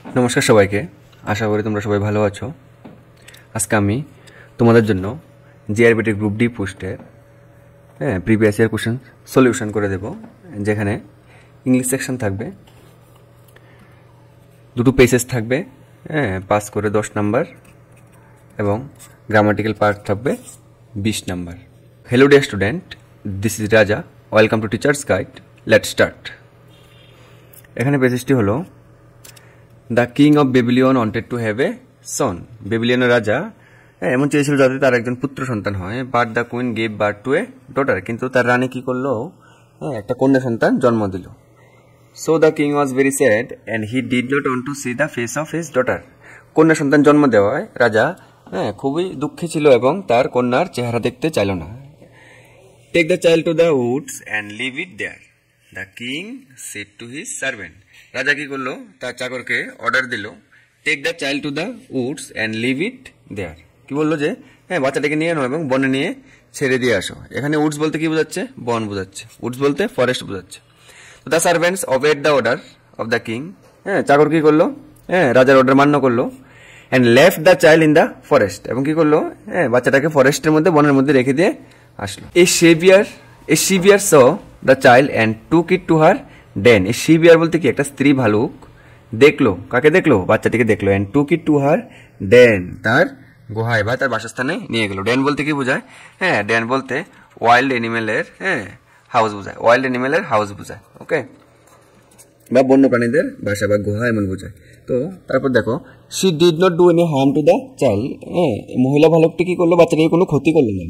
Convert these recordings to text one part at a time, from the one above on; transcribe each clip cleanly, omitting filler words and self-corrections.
নমস্কার সবাইকে, আশা করি তোমরা সবাই ভালো আছো। আজকে আমি তোমাদের জন্য জিআরবিটি গ্রুপ ডি পোস্টের প্রিভিয়াস ইয়ার কোশ্চেন সলিউশন করে দেব, যেখানে ইংলিশ সেকশন থাকবে, দুটো পেজেস থাকবে, পাস করে 10 নাম্বার, এবং গ্রামাটিক্যাল পার্ট থাকবে 20 number. Hello dear student, this is Raja, welcome to teacher's guide. Let's start. এখানে পেজেসটি হলো the king of Babylon wanted to have a son. বেবিলিয়নের রাজা এমন চেয়েছিল যাতে তার একজন পুত্র সন্তান হয়, but the queen gave birth to a daughter. কিন্তু তার রানী কি করলো, একটা কন্যা সন্তান জন্ম দিল। So the king was very sad and he did not want to see the face of his daughter. কন্যা সন্তান জন্ম দেওয়ায় রাজা খুবই দুঃখী ছিল এবং তার কন্যার চেহারা দেখতে চাইল না। Take the child to the woods and leave it there, the king said to his servant. রাজা কি করলো, তার চাকরকে অর্ডার দিল, take the child to the woods and leave it there. কি বললো যে বাচ্চাটাকে নিয়ে নাও এবং বনে নিয়ে ছেড়ে দিয়ে আসো। এখানে উডস বলতে কি বোঝাচ্ছে, বন বোঝাচ্ছে। উডস বলতে ফরেস্ট বোঝাচ্ছে। তো the servants অবেড the order of the king. চাকর কি করলো, রাজার অর্ডার মান্য করলো, and left the child in the forest. এবং কি করলো, বাচ্চাটাকে ফরেস্টের মধ্যে, বনের মধ্যে রেখে দিয়ে আসলো। A she bear saw the child and took it to her den. এই শিভিয়ার বলতে কি, একটা স্ত্রী ভালুক দেখলো, কাকে দেখলো, বাচ্চাটিকে দেখলো, and took it to her ডেন, তার গুহায় বা তার বাসস্থানে নিয়ে গেল। ডেন বলতে কি বোঝায়, ডেন বলতে ওয়াইল্ড এনিমেলের হাউস বোঝায়, ওয়াইল্ড এনিমেলের হাউস বোঝায়, ওকে, বা বন্য প্রাণীদের বাসা বা গুহা এমন বোঝায়। তো তারপর দেখো, she did not do any harm to the child. মহিলা ভালুকটি কি করলো, বাচ্চাটিকে কোনো ক্ষতি করলো না,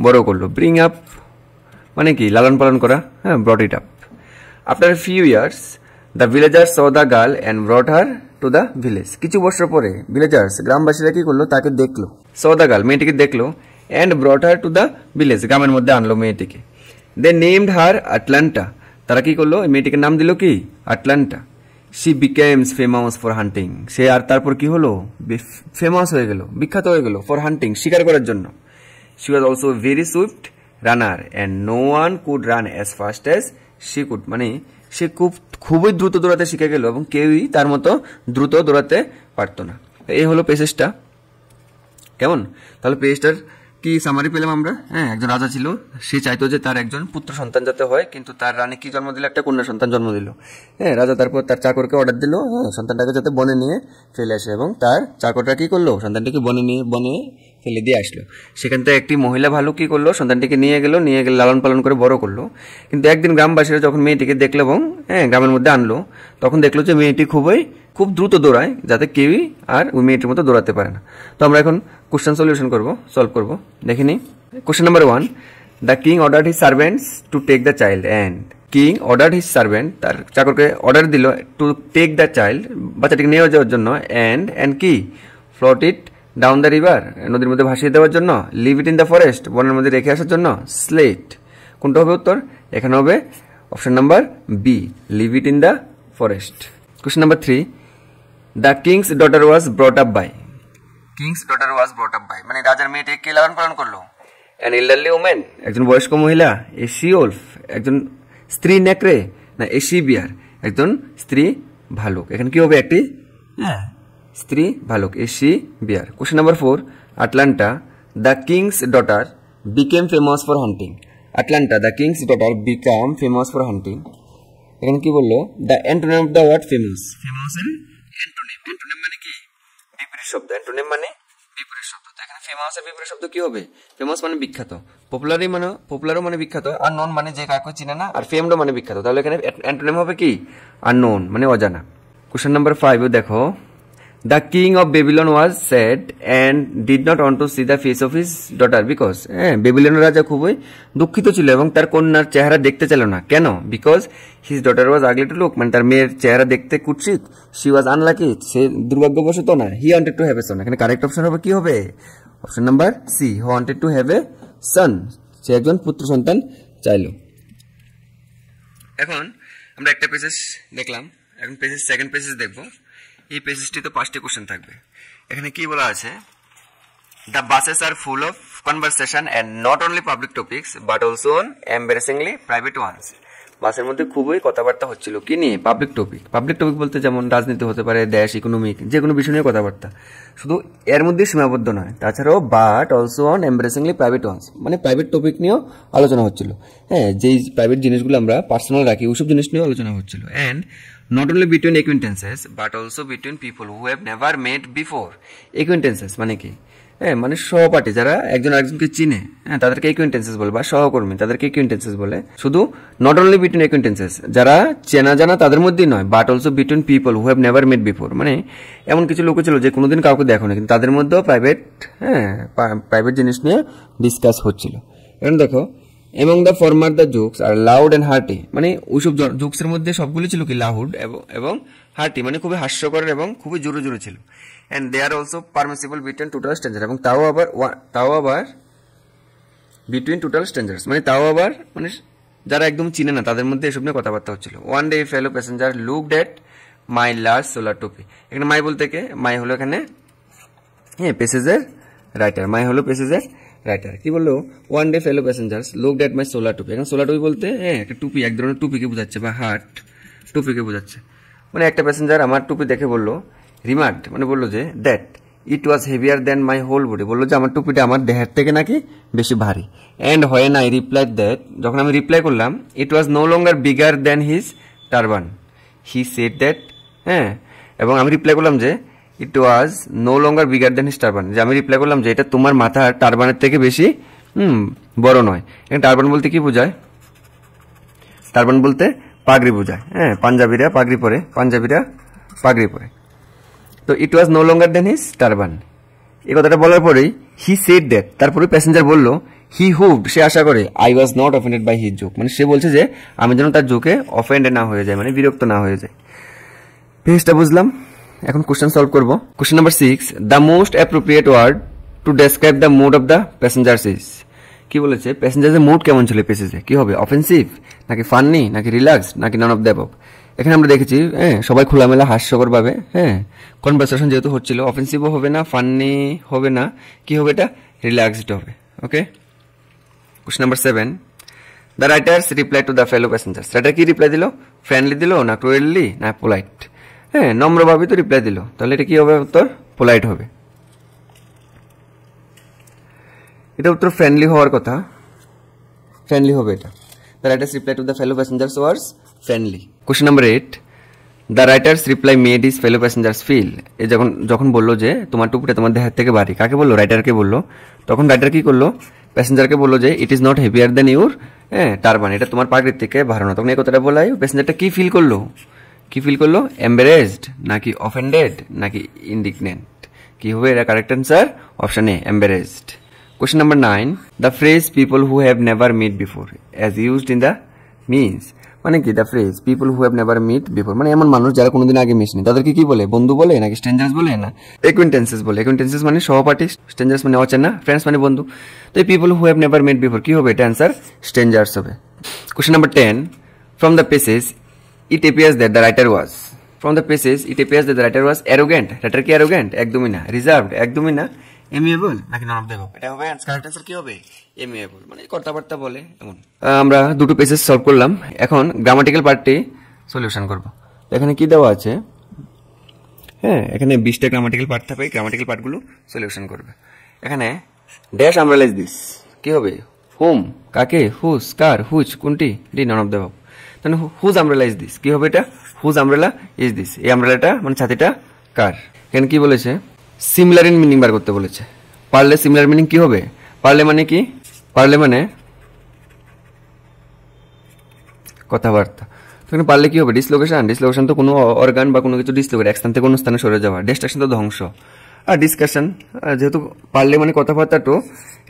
বড় করলো। ব্রিং আপ মানে কি, লালন পালন করা, ব্রট it up. After few years the villagers saw the girl and brought her to the village. কিছু বছর পরে ভিলেজার্স, গ্রামবাসীরা কি করলো, তাকে দেখলো, স দ্য গার্ল মেয়েটিকে দেখলো, and brought her to the village, গ্রামের মধ্যে আনলো মেয়েটিকে। দে নেমড হার আটলান্টা। তারা কি করলো, মেয়েটিকে নাম দিল কি, আটলান্টা। শি বিকেমস ফেমাস ফর হান্টিং। সে আর তারপর কি হলো, ফেমাস হয়ে গেল, বিখ্যাত হয়ে গেল, ফর হান্টিং, শিকার করার জন্য। She was also very swift runner and no one could run as fast as she could. মানে সে খুবই দ্রুত দৌড়াতে শিখে গেল এবং কেউই তার মতো দ্রুত দৌড়াতে পারতো না। এই হলো পেজেসটা। কেমন, তাহলে পেজটার কি সামারি পেলাম আমরা। একজন রাজা ছিল, সে চাইতো যে তার একজন পুত্র সন্তান যাতে হয়, কিন্তু তার রানী কি জন্ম দিল, একটা কন্যা সন্তান জন্ম দিল। রাজা তারপর তার চাকরকে অর্ডার দিল, সন্তানটাকে যাতে বনে নিয়ে ফেলে আসে, এবং তার চাকরটা কি করলো, সন্তানটিকে বনে ফেলে দিয়ে আসলো। সেখান থেকে একটি মহিলা ভালুক কি করলো, সন্তানটিকে নিয়ে গেল লালন পালন করে বড় করলো। কিন্তু একদিন গ্রামবাসীরা যখন মেয়েটিকে দেখলো এবং গ্রামের মধ্যে আনলো, তখন দেখলো যে মেয়েটি খুব দ্রুত দৌড়ায়, যাতে কেউই আর ওই মেয়েটির মতো দৌড়াতে পারে না। তো আমরা এখন কোশ্চেন সলিউশন সলভ করবো, দেখে নিই। Question number 1, the king order his servants to take the child and. King order his servant, তার চাকরকে অর্ডার দিল, টু টেক দ্য চাইল্ড, বাচ্চাটিকে নিয়ে যাওয়ার জন্য, অ্যান্ড কি, float it down the river, নদীর মধ্যে ভাসিয়ে দেওয়ার জন্য, leave it in the forest, বনের মধ্যে রেখে আসার জন্য, স্লেট। কোনটা হবে উত্তর, এখানে হবে option number B, leave it in the forest. Question number 3, the king's daughter was brought up by. King's daughter was brought up by মানে রাজার মেয়েটিকে কে লালন পালন করলো, অ্যান এল্ডারলি ওমেন, একজন বয়স্ক মহিলা, এ শি ওলফ, একজন স্ত্রী নেকড়ে, না এ শি বিয়ার, একজন স্ত্রী ভালুক। এখানে কি হবে, একটি স্ত্রী ভালুক, a she bear. Question number 4, Atalanta the king's daughter became famous for hunting. Atalanta the king's daughter became famous for hunting. এখানে কি বললো, the antonym of the word famous. ফেমাসের অ্যান্টোনিম, অ্যান্টোনিম মানে কি, বিপরীত শব্দ, অ্যান্টোনিম মানে বিপরীত শব্দ। এখানে ফেমাসের বিপরীত শব্দ কি হবে, ফেমাস মানে বিখ্যাত, পপুলারও মানে বিখ্যাত, আর নন মানে যে কাউকে চিনে না, আর ফেমডও মানে বিখ্যাত। তাহলে এখানে অ্যান্টোনিম হবে কি, আর নন মানে অজানা। কোশ্চেন নাম্বার 5 দেখো, the king of Babylon was sad and did not want to see the face of his daughter because. বেবিলনের রাজা খুবই দুঃখিত ছিল এবং তার কন্যার চেহারা দেখতে চাইল না। কেন, because his daughter was ugly to look, মানে তার মেয়ের চেহারা দেখতে কুৎসিত। শি ওয়াজ আনলাকি, সে দুর্ভাগ্যবশত না। He wanted to have a son, এখানে কারেক্ট অপশন হবে কি হবে, option number C, he wanted to have a son, সে একজন পুত্র সন্তান চাইল। এখন আমরা একটা পেজেস দেখলাম, এখন সেকেন্ড পেজেস দেখবো। এই পেজেসটিতে 5টি কোশ্চেন থাকবে। এখানে কি বলা আছে, the buses are full of conversation and not only public topics but also on embarrassingly private ones. বাসের মধ্যে খুবই কথাবার্তা হচ্ছিল কি নিয়ে? পাবলিক টপিক বলতে যেমন রাজনীতি হতে পারে, দেশ, ইকোনমিক, যে কোনো বিষয় নিয়ে কথাবার্তা। শুধু এর মধ্যে সীমাবদ্ধ নয়, তাছাড়াও but also on embarrassingly private ones, মানে প্রাইভেট টপিক নিয়েও আলোচনা হচ্ছিল। হ্যাঁ, যেই প্রাইভেট জিনিসগুলো আমরা পার্সোনাল রাখি ওইসব জিনিস নিয়েও আলোচনা হচ্ছিল। And not only between acquaintances but also between people who have never met before. Acquaintances মানে কি? হ্যাঁ, মানে সহপাঠী, যারা একজন আরেকজনকে চিনে, হ্যাঁ, তাদেরকে অ্যাকুইন্টেন্সেস বলে, বা সহকর্মী, তাদেরকে অ্যাকুইন্টেন্সেস বলে। শুধু নট অনলি বিটুইন অ্যাকুইন্টেন্সেস, যারা চেনা জানা তাদের মধ্যেই নয়, but also between people who have never met before, মানে এমন কিছু লোক ছিল যে কোনোদিন কাউকে দেখো না, কিন্তু তাদের মধ্যেও প্রাইভেট জিনিস নিয়ে ডিসকাস হচ্ছিল। এখন দেখো, among the former the jokes are loud and hearty, মানে ওইসব জোকসের মধ্যে সবগুলি ছিল কি লাউড এবং হার্টি, মানে খুবই হাস্যকর এবং খুবই জোরে জোরে ছিল। And they are also permissible between total stranger, এবং তাও আবার বিটুইন টোটাল স্ট্রেঞ্জার্স, মানে মানে যারা একদম চিনে না তাদের মধ্যে এসব নিয়ে কথাবার্তা হচ্ছিল। ওয়ান ডে ফেলো প্যাসেঞ্জার লুকড এট মাই লার্জ সোলার টুপি। এখানে মাই বলতে কে? মাই হলো এখানে প্যাসেজের রাইটার, মাই হলো প্যাসেজের রাইটার। কি বললো? ওয়ান ডে ফেলো প্যাসেঞ্জার্স লুকড এট মাই সোলার টুপি। এখন সোলার টুপি বলতে একটা টুপি, এক ধরনের টুপিকে বোঝাচ্ছে, বা হার্ট টুপিকে বোঝাচ্ছে। মানে একটা প্যাসেঞ্জার আমার টুপি দেখে বললো, রিমার্কড, মানে বললো যে that it was heavier than my whole body, বললো যে আমার টুপিটা আমার দেহের থেকে নাকি বেশি ভারী। And when I replied that, যখন আমি রিপ্লাই করলাম, it was no longer bigger than his turban, he said that, হ্যাঁ, এবং আমি রিপ্লাই করলাম যে it was no longer bigger than his turban, যে আমি রিপ্লাই করলাম যে এটা তোমার মাথার টারবানের থেকে বেশি বড় নয়। এখানে টারবান বলতে কি বোঝায়? টারবান বলতে পাগড়ি বোঝায়। হ্যাঁ, পাঞ্জাবিরা পাগড়ি পরে। তো it was no longer than his turban, এই কথাটা বলার পরেই হি সেড দ্যাট, তারপরে প্যাসেঞ্জার বললো হি হোপড, সে আশা করে, I was not offended by his joke, মানে সে বলছে যে আমি যেন তার জোকে অফেন্ডেড না হয়ে যায়, মানে বিরক্ত না হয়ে যায়। পেজটা বুঝলাম, এখন কোশ্চেন সলভ করবো। Question number 6, the most appropriate word to describe the mood of the passengers is. কি বলেছে? প্যাসেঞ্জারের মুড কেমন ছিল প্যাসেজে? কি হবে? অফেন্সিভ, নাকি ফান্নি, নাকি রিল্যাক্স, নাকি নন অফ দ্য অ্যাবভ? এখানে আমরা দেখেছি সবাই খোলামেলা হাস্যকর ভাবে কনভারসেশন যেহেতু হচ্ছিল, অফেন্সিভও হবে না, ফান্নি হবে না, কি হবে? এটা রিল্যাক্সড হবে। Okay, question number 7, the writer's reply to the fellow passengers. Writer কি রিপ্লাই দিল? ফ্রেন্ডলি দিল, না ক্রুয়েলি, না পোলাইট? নম্রভাবে তো রিপ্লাই দিল, তাহলে এটা কি হবে? উত্তর পোলাইট হবে। এটা উত্তর ফ্রেন্ডলি হওয়ার কথা, ফ্রেন্ডলি হবে এটা। The writer's reply to the fellow passengers was friendly. Question number 8, the writer's reply made his fellow passengers feel. এ যখন বললো যে তোমার টুপিটা তোমার দেহের থেকে ভারী, কাকে বললো? রাইটারকে বললো। তখন রাইটার কি করলো? প্যাসেঞ্জারকে বললো যে it is not heavier than your turban, এটা তোমার পাগড়ির থেকে ভারী না। তখন এই কথাটা বলাই প্যাসেঞ্জারটা কি ফিল করলো? এম্বারেসড, নাকি অফেন্ডেড, নাকি ইন্ডিগনেন্ট? কি হবে? এটা correct answer option A, embarrassed. Question number 9, the phrase people who have never met before as used in the means, মানে কি? the phrase people who have never met before মানে এমন মানুষ যারা কোনোদিন আগে মিশনি, তাদেরকে কি বলে? বন্ধু বলে, নাকি স্ট্রেঞ্জার্স বলে, না অ্যাকুইন্টেন্সেস বলে? অ্যাকুইন্টেন্সেস মানে সহপাঠী, স্ট্রেঞ্জার্স মানে অচেনা, ফ্রেন্ডস মানে বন্ধু। তো এই people who have never met before কি হবে? এটা অ্যান্সার স্ট্রেঞ্জার্স হবে। Question number 10, from the passage it appears that the writer was arrogant, writer কি arrogant? একদমই না। রিজার্ভড? একদমই না। এমিয়েবল, নাকি নন অফ দ্য অ্যাবভ? এটা হবে কারেক্ট অ্যান্সার, কি হবে? এমিয়েবল, মানে কথাবার্তা বলে এমন। আমরা দুটো পেজেস সলভ করলাম, এখন গ্রামাটিক্যাল পার্টটি সলিউশন করব। এখানে কি দেওয়া আছে? এখানে 20টা গ্রামাটিক্যাল পার্ট থাকবে, গ্রামাটিক্যাল পার্টগুলো সলিউশন করবে। এখানে ড্যাশ আমব্রেলা ইজ দিস, কি হবে? হুম, কাকে? হুজ, কার? হুজ কোনটি? D, none of the above. তাহলে হুজ আমব্রেলা ইজ দিস, কি হবে? এটা হুজ আমব্রেলা ইজ দিস, এই আমব্রেলাটা মানে ছাতিটা কার? এখানে কি বলেছে? সিমিলার ইন মিনিং বার করতে বলেছে। পারলে সিমিলার মিনিং কি হবে? পারলে মানে কি? পারলে মানে কথাবার্তা। তখন পারলে কি হবে? ডিসলোকেশন তো কোনো অর্গান বা কোনো কিছু ডিসলোকেট, এক স্থান থেকে কোনো স্থানে সরে যাওয়া। ডিস্ট্রাকশন তো ধ্বংস। আর ডিসকাশন, যেহেতু পারলে মানে কথাবার্তা, তো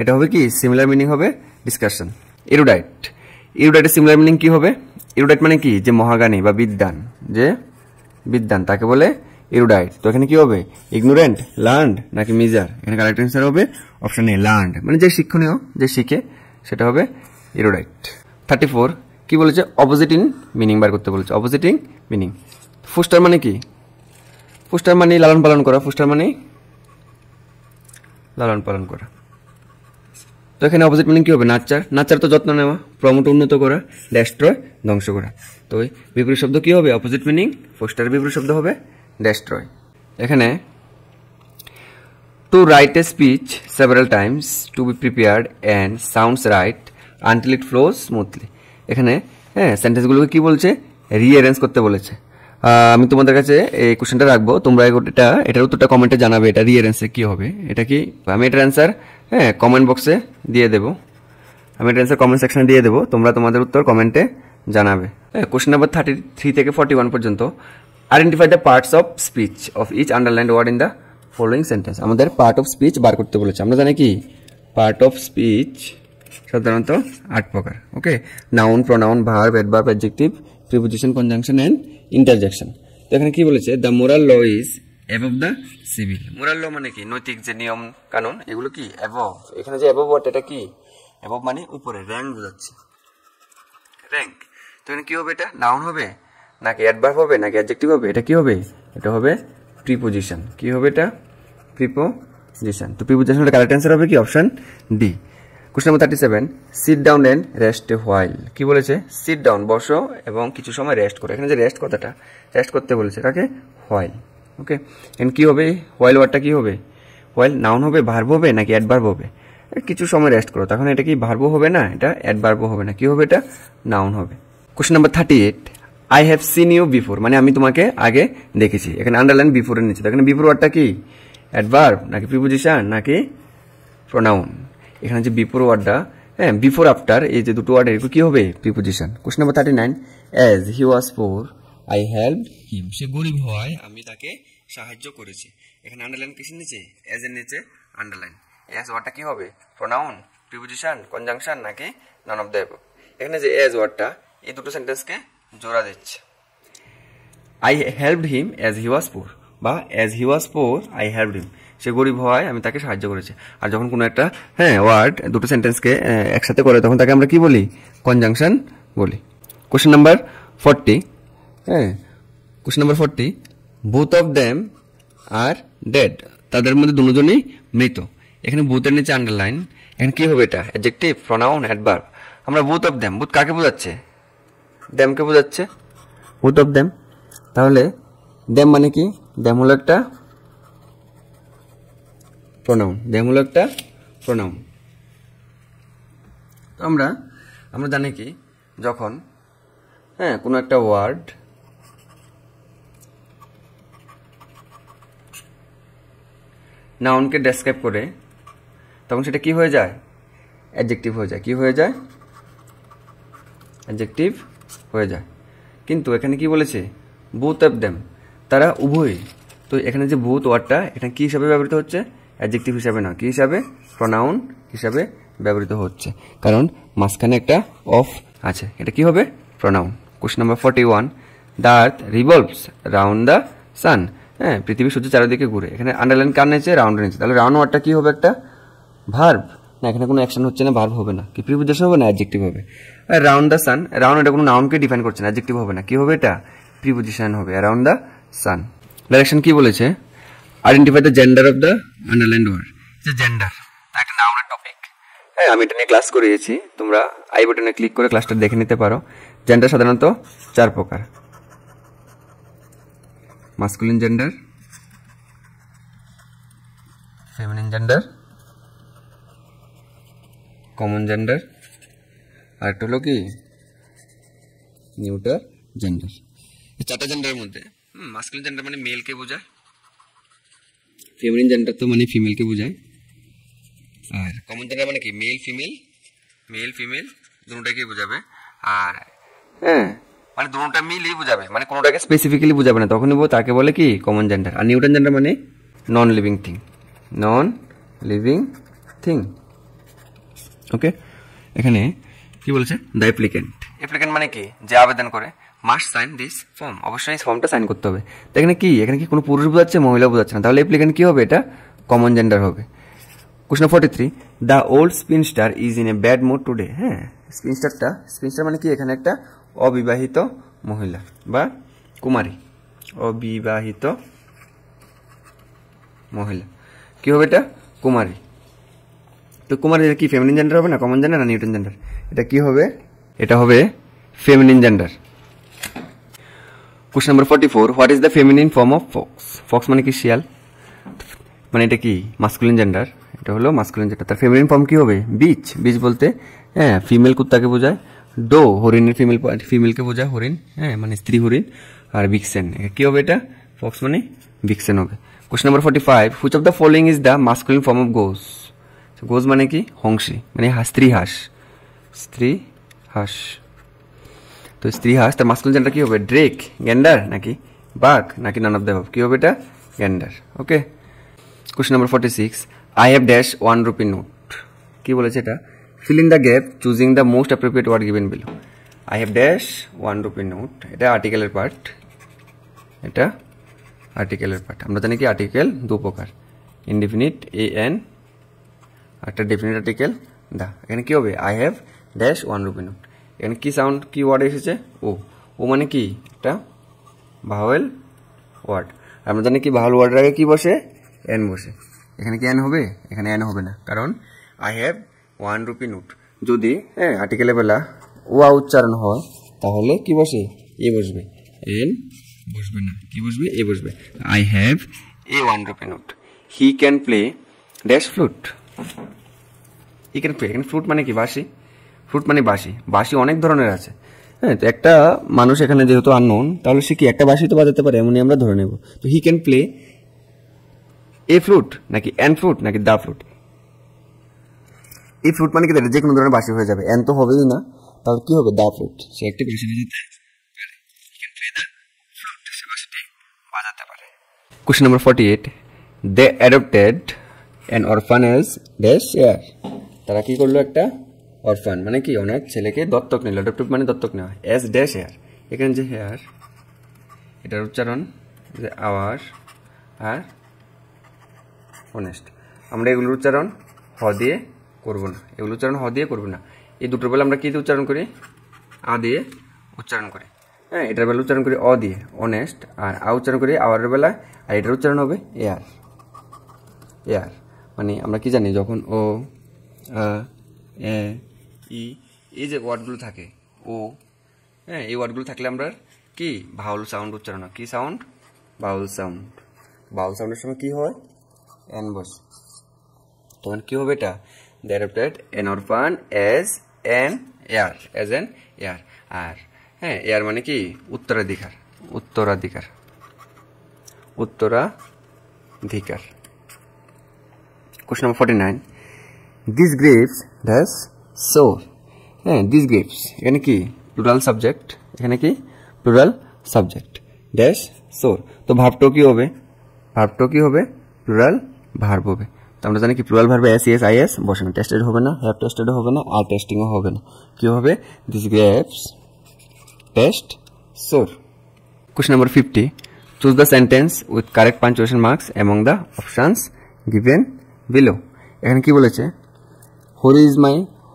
এটা হবে কি? সিমিলার মিনিং হবে ডিসকাশন। এরুডাইটের সিমিলার মিনিং কি হবে? এরুডাইট মানে কি? যে মহাজ্ঞানী বা বিদ্বান, তাকে বলে এরুডাইট। তো এখানে কি হবে? ইগনোরেন্ট, লার্নড, নাকি মিজার? এখানে কারেক্ট অ্যান্সার হবে অপশন এ, লার্নড, মানে যে শিক্ষণীয়, যে শিখে, সেটা হবে এরুডাইট। 34, কি বলেছে? অপোজিট ইন মিনিং বার করতে বলেছে। অপোজিট ইন মিনিং, ফুস্টার মানে কি? ফুস্টার মানে লালন পালন করা। ফুস্টার মানে লালন পালন করা। তো এখানে অপোজিট মিনিং কি হবে? নাচার। নাচার তো যত্ন নেওয়া, প্রমোট উন্নত করা, ডেস্ট্রয় ধ্বংস করা। তো ওই বিপরীত শব্দ কি হবে? Opposite meaning. ফোস্টারের বিপরীত শব্দ হবে ডেস্ট্রয়। এখানে to write a speech several times, to be prepared and sounds right until it flows smoothly. এখানে হ্যাঁ সেন্টেন্সগুলোকে কি বলছে? রিঅ্যারেঞ্জ করতে বলেছে। আমি তোমাদের কাছে এই কোশ্চেনটা রাখবো, তোমরা এটার উত্তরটা কমেন্টে জানাবে এটা রিঅ্যারেঞ্জে কি হবে। এটা কি? আমি এটার অ্যান্সার কমেন্ট বক্সে দিয়ে দেবো, আমি এটার অ্যান্সার কমেন্ট সেকশনে দিয়ে দেবো, তোমরা তোমাদের উত্তর কমেন্টে জানাবে। কোশ্চেন নাম্বার 33 থেকে 41 পর্যন্ত, identify the parts of speech of each underlined word in the following sentence. আমাদের পার্ট অফ স্পিচ বার করতে বলেছে। আমরা জানি কি পার্ট অফ স্পিচ সাধারণত 8 প্রকার। Okay, noun, pronoun, verb, adverb, adjective, preposition, conjunction and interjection. তো এখানে কি বলেছে? The moral law is above the civil. Moral law মানে কি? নৈতিক যে নিয়ম কানুন, এগুলো কি অ্যাবভ। এখানে যে অ্যাবভ ওয়ার্ড, এটা কি? অ্যাবভ মানে উপরে, র্যাঙ্ক বোঝাচ্ছে, র্যাঙ্ক। তো এখানে কি হবে? এটা নাউন হবে নাকি অ্যাডভার্ব হবে নাকি অ্যাডজেক্টিভ হবে? এটা কি হবে? এটা হবে প্রিপোজিশন। কি হবে এটা? প্রিপোজিশন। তো প্রিপোজিশনের কারেক্ট অ্যান্সার হবে কি? Option D. Question number 37, sit down and rest a while. কি বলেছে? সিট ডাউন, বসো এবং কিছু সময় রেস্ট করো। এখানে যে রেস্ট কথাটা, রেস্ট করতে বলেছে কাকে? হোয়াইল। ওকে, এখানে কি হবে? হোয়াইল ওয়ার্ডটা কি হবে? হোয়াইল নাউন হবে, ভার্ব হবে নাকি অ্যাডভার্ব হবে? কিছু সময় রেস্ট করো, তখন এটা কি ভার্বও হবে না, এটা অ্যাডভার্বও হবে না। কি হবে? এটা নাউন হবে। Question number 38, I have seen you before, মানে আমি তোমাকে আগে দেখেছি। এখানে আন্ডারলাইন বিফোরের নিচে, এখানে বিফোর ওয়ার্ডটা কি? অ্যাডভার্ব নাকি প্রিপোজিশন নাকি প্রোনাউন? এখানে যে বিফোর ওয়ার্ডটা, হ্যাঁ বিফোর আফটার, এই যে দুটো ওয়ার্ড, এগুলো কি হবে? Preposition. Question number 39, as he was poor I helped him. সে গরিব হওয়ায় আমি তাকে সাহায্য করেছি। এখানে আন্ডারলাইন কিসের নিচে? এজ এর নিচে আন্ডারলাইন। এজ ওয়ার্ডটা কি হবে? প্রোনাউন, প্রিপোজিশন, কনজাংশন নাকি নন অফ দ্য অ্যাবভ? এখানে যে এজ ওয়ার্ডটা, এই দুটো সেন্টেন্সকে জোড়া দিচ্ছে। I helped him as he was poor, বা as he was poor I helped him. সে গরিব হওয়ায় আমি তাকে সাহায্য করেছি। আর যখন কোনো একটা ওয়ার্ড দুটো সেন্টেন্সকে একসাথে করে, তখন তাকে আমরা কি বলি? কনজাংশন বলি। Question number 40, question number 40, both of them are dead, তাদের মধ্যে দুজনই মৃত। এখানে বোথের নিচে আন্ডারলাইন। এখানে কি হবে? এটা অ্যাডজেক্টিভ, প্রোনাউন, অ্যাডভার্ব। আমরা বোথ অফ দেম, বোথ কাকে বোঝাচ্ছে? দেমকে বোঝাচ্ছে, বোথ অফ দেম। তাহলে দেম মানে কি? দেম হলো একটা প্রোনাউন, দেম হলো একটা প্রোনাউন। তো আমরা জানি কি, যখন কোনো একটা ওয়ার্ড নাউনকে ডেসক্রাইব করে, তখন সেটা কি হয়ে যায়? অ্যাডজেক্টিভ হয়ে যায়। কি হয়ে যায়? অ্যাডজেক্টিভ হয়ে যায়। কিন্তু এখানে কি বলেছে? বোথ অফ দেম, তারা উভয়ই। তো এখানে যে বোথ ওয়ার্ডটা, এখানে কি হিসাবে ব্যবহৃত হচ্ছে? অ্যাডজেক্টিভ হিসাবে না, কি হিসাবে? প্রোনাউন হিসাবে ব্যবহৃত হচ্ছে, কারণ মাঝখানে একটা অফ আছে। এটা কি হবে? Pronoun. Question number 41, the earth revolves round the sun. পৃথিবী সূর্যের চারিদিকে ঘুরে। এখানে আন্ডারলাইন কার নিচে? রাউন্ডের নিচে। তাহলে রাউন্ড ওয়ার্ডটা কি হবে? একটা ভার্ব না, এখানে কোনো অ্যাকশন হচ্ছে না, ভার্ব হবে না। কি প্রিপোজিশন হবে না, অ্যাডজেক্টিভ হবে। রাউন্ড দ্য সান, রাউন্ড এটা কোনো নাউনকে ডিফাইন করছে না, অ্যাডজেক্টিভ হবে না। কি হবে? এটা প্রিপোজিশন হবে, অ্যারাউন্ড দ্য সান। ডাইরেকশন কি বলেছে? Identify the gender of the underlined word. যে জেন্ডার একটা নাউনের টপিক, আমি এটা নিয়ে ক্লাস করিয়েছি, তোমরা আই বাটনে ক্লিক করে ক্লাসটা দেখে নিতে পারো। জেন্ডার সাধারণত 4 প্রকার: masculine gender, feminine gender, common gender, আর একটা হলো কি নিউটার জেন্ডার। এই 4টা জেন্ডারের মধ্যে মাস্কুলিন জেন্ডার মানে মেলকে বোঝায়, ফেমিনিন জেন্ডার তো মানে ফিমেলকে বোঝায়, আর কমন জেন্ডার মানে কি মেল ফিমেল দুটোটাকে বোঝাবে। আর মানে দুটোটা মিলেই বোঝাবে, মানে কোনোটাকে স্পেসিফিক্যালি বোঝাবে না, তখনই তাকে বলে কি কমন জেন্ডার। আর নিউটন জেন্ডার মানে নন লিভিং থিং। ওকে, এখানে কি বলেছে? দ্য অ্যাপ্লিকেন্ট মানে কি? যে আবেদন করে, মাস্ট সাইন দিস ফর্ম, অবশ্যই ফর্মটা সাইন করতে হবে। তো এখানে কি কোনো পুরুষ বোঝাচ্ছে, মহিলা বোঝাচ্ছে না, তাহলে অ্যাপ্লিকেন্ট কি হবে? এটা কমন জেন্ডার হবে। Question 43, the old spinster is in a bad mood today. Spinster মানে কি? এখানে একটা অবিবাহিত মহিলা বা কুমারী, অবিবাহিত মহিলা। কি হবে? এটা কুমারী। তো কুমার এটা কি ফেমিনিন জেন্ডার হবে না কমন জেন্ডার না নিউটন জেন্ডার? এটা কি হবে? এটা হবে feminine gender. Question number 44, what is the feminine form of Fox? Fox মানে কি শিয়াল, মানে এটা কি মাস্কুলিন জেন্ডার, এটা হলো মাস্কুলিন জেন্ডার। তার ফেমিনিন ফর্ম কি হবে? বিচ। বিচ বলতে হ্যাঁ ফিমেল কুত্তাকে বোঝায়, ডো হরিণের ফিমেলকে বোঝায়, হরিণ হ্যাঁ মানে স্ত্রী হরিণ, আর ভিক্সেন কি হবে? এটা ফক্স মানে ভিক্সেন হবে। Question number 45, which of the following is the masculine form of goose? Goose মানে কি? হংসী, মানে স্ত্রী হাঁস, স্ত্রী হাঁস। তো স্ত্রী হাঁস, তার মাস্কুলিন জেন্ডার কি হবে? ড্রেক, গ্যান্ডার নাকি বাঘ নাকি নান অফ দ্য অ্যাবভ? কি হবে এটা? Gander. Okay. Question number 46, I have dash 1 rupee note. কি বলেছে এটা? Fill in the gap choosing the most appropriate word given below. I have dash 1 rupee note, এটা আর্টিকেলের পার্ট, এটা আর্টিকেলের পার্ট। আমরা জানি কি আর্টিকেল দু প্রকার, ইনডিফিনিট এ এন, একটা ডেফিনিট আর্টিকেল দা। এখানে কি হবে? I have dash 1 rupee note. এখানে কি সাউন্ড, কি ওয়ার্ড এসেছে? ও। ও মানে কি? একটা ভাওয়েল ওয়ার্ড। আমরা জানি কি ভাওয়েল ওয়ার্ডের আগে কি বসে? এন বসে। এখানে কি এন হবে? এখানে এন হবে না, কারণ আই হ্যাভ 1 রুপি নোট। যদি হ্যাঁ আর্টিকেলের বেলা ওয়া উচ্চারণ হয় তাহলে কি বসে? এ বসবে, এন বসবে না। কি বসবে? এ বসবে। I have a 1 rupee note. He can play dash flute. He can play, এখানে ফ্লুট মানে কি? বাঁশি। ফ্লুট মানে বাঁশি। বাঁশি অনেক ধরনের আছে, হ্যাঁ। তো একটা মানুষ এখানে যেহেতু আননোন, তাহলে সে কি একটা বাঁশি তো বাজাতে পারে, এমনই আমরা ধরে নেব। তো he can play a flute নাকি এন ফ্লুট নাকি দা ফ্লুট? এই ফ্লুট মানে কি? যে কোনো ধরনের বাঁশি হয়ে যাবে, এন তো হবেই না, তাহলে কি হবে? দা ফ্লুট। সে একটি বাঁশি বাজাতে পারে। Question number 48, they adopted an orphanage dash air. তারা কি করলো? একটা অরফান মানে কি অনাথ ছেলেকে দত্তক নিল। অ্যাডপ্টেড মানে দত্তক নেওয়া। এস ড্যাশ এয়ার, এখানে যে হেয়ার এটার উচ্চারণ যে আওয়ার আর অনেস্ট। আমরা এগুলোর উচ্চারণ হ দিয়ে করবো না, এগুলো উচ্চারণ হ দিয়ে করবো না। এই দুটোর বেলা আমরা কী দিয়ে উচ্চারণ করি? আ দিয়ে উচ্চারণ করি, হ্যাঁ। এটার বেলা উচ্চারণ করি অ দিয়ে, অনেস্ট। আর আ উচ্চারণ করি আওয়ারের বেলা, আর এটার উচ্চারণ হবে এয়ার। এয়ার মানে আমরা কি জানি, যখন ও এ ই এই যে ওয়ার্ডগুলো থাকে, ও হ্যাঁ এই ওয়ার্ডগুলো থাকলে আমরা কি ভাউল সাউন্ড উচ্চারণ হয়। কি সাউন্ড? Vowel sound. ভাউল সাউন্ডের সময় কি হয়? এন বস। তখন কি হবে? এটা they adopted an orphan as an heir, as an heir. আর হ্যাঁ এয়ার মানে কি? উত্তরাধিকার, উত্তরাধিকার, উত্তরাধিকার। Question number 49, this grapes dash sour. হ্যাঁ দিস গ্রেপস, এখানে কি প্লুরাল সাবজেক্ট, এখানে কি প্লুরাল সাবজেক্ট ড্যাশ সোর। তো ভার্বটাও কি হবে? ভার্বটাও কি হবে? প্লুরাল ভার্ব হবে। তো আমরা জানি কি প্লুরাল ভার্বে এস এস আই এস বসে না, টেস্টেড হবে না, হ্যাভ টেস্টেডও হবে না, আর টেস্টিংও হবে না। কি হবে? This grapes taste sour. Question number 50, choose the sentence with correct punctuation marks among the options given below. এখানে কি বলেছে?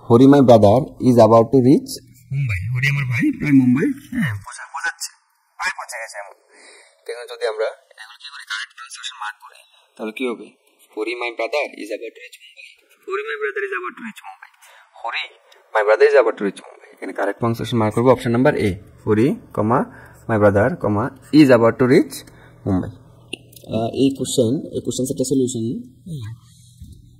Hari my brother is about to reach Mumbai. Hari আমার ভাই প্রায় মুম্বাই হ্যাঁ বোঝাচ্ছে, প্রায় পৌঁছে গেছে এমন। এখানে যদি আমরা এগুলো কি করি? কারেক্ট পাঞ্চুয়েশন মার্ক করি, তাহলে কি হবে? Hari my brother is about to reach Mumbai. Hari my brother is about to reach Mumbai. Hari my brother is about to reach Mumbai. এখানে কারেক্ট পাঞ্চুয়েশন মার্ক করবো option number A, Hari comma my brother comma is about to reach Mumbai. এই question সেটটা solution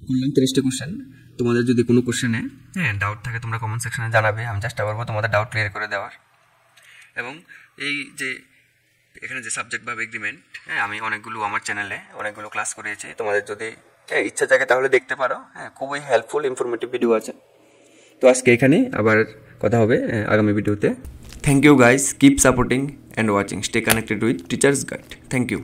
করলাম 30টা question. তোমাদের যদি কোনো কোশ্চেনে হ্যাঁ ডাউট থাকে তোমরা কমেন্ট সেকশনে জানাবে, আমি চেষ্টা করবো তোমাদের ডাউট ক্লিয়ার করে দেওয়ার। এবং এই যে এখানে যে সাবজেক্ট বা এগ্রিমেন্ট, হ্যাঁ আমি অনেকগুলো আমার চ্যানেলে অনেকগুলো ক্লাস করিয়েছি, তোমাদের যদি ইচ্ছা থাকে তাহলে দেখতে পারো। হ্যাঁ খুবই হেল্পফুল ইনফরমেটিভ ভিডিও আছে। তো আজকে এখানে আবার কথা হবে আগামী ভিডিওতে। Thank you guys, keep supporting and watching, stay connected with teachers guide. Thank you.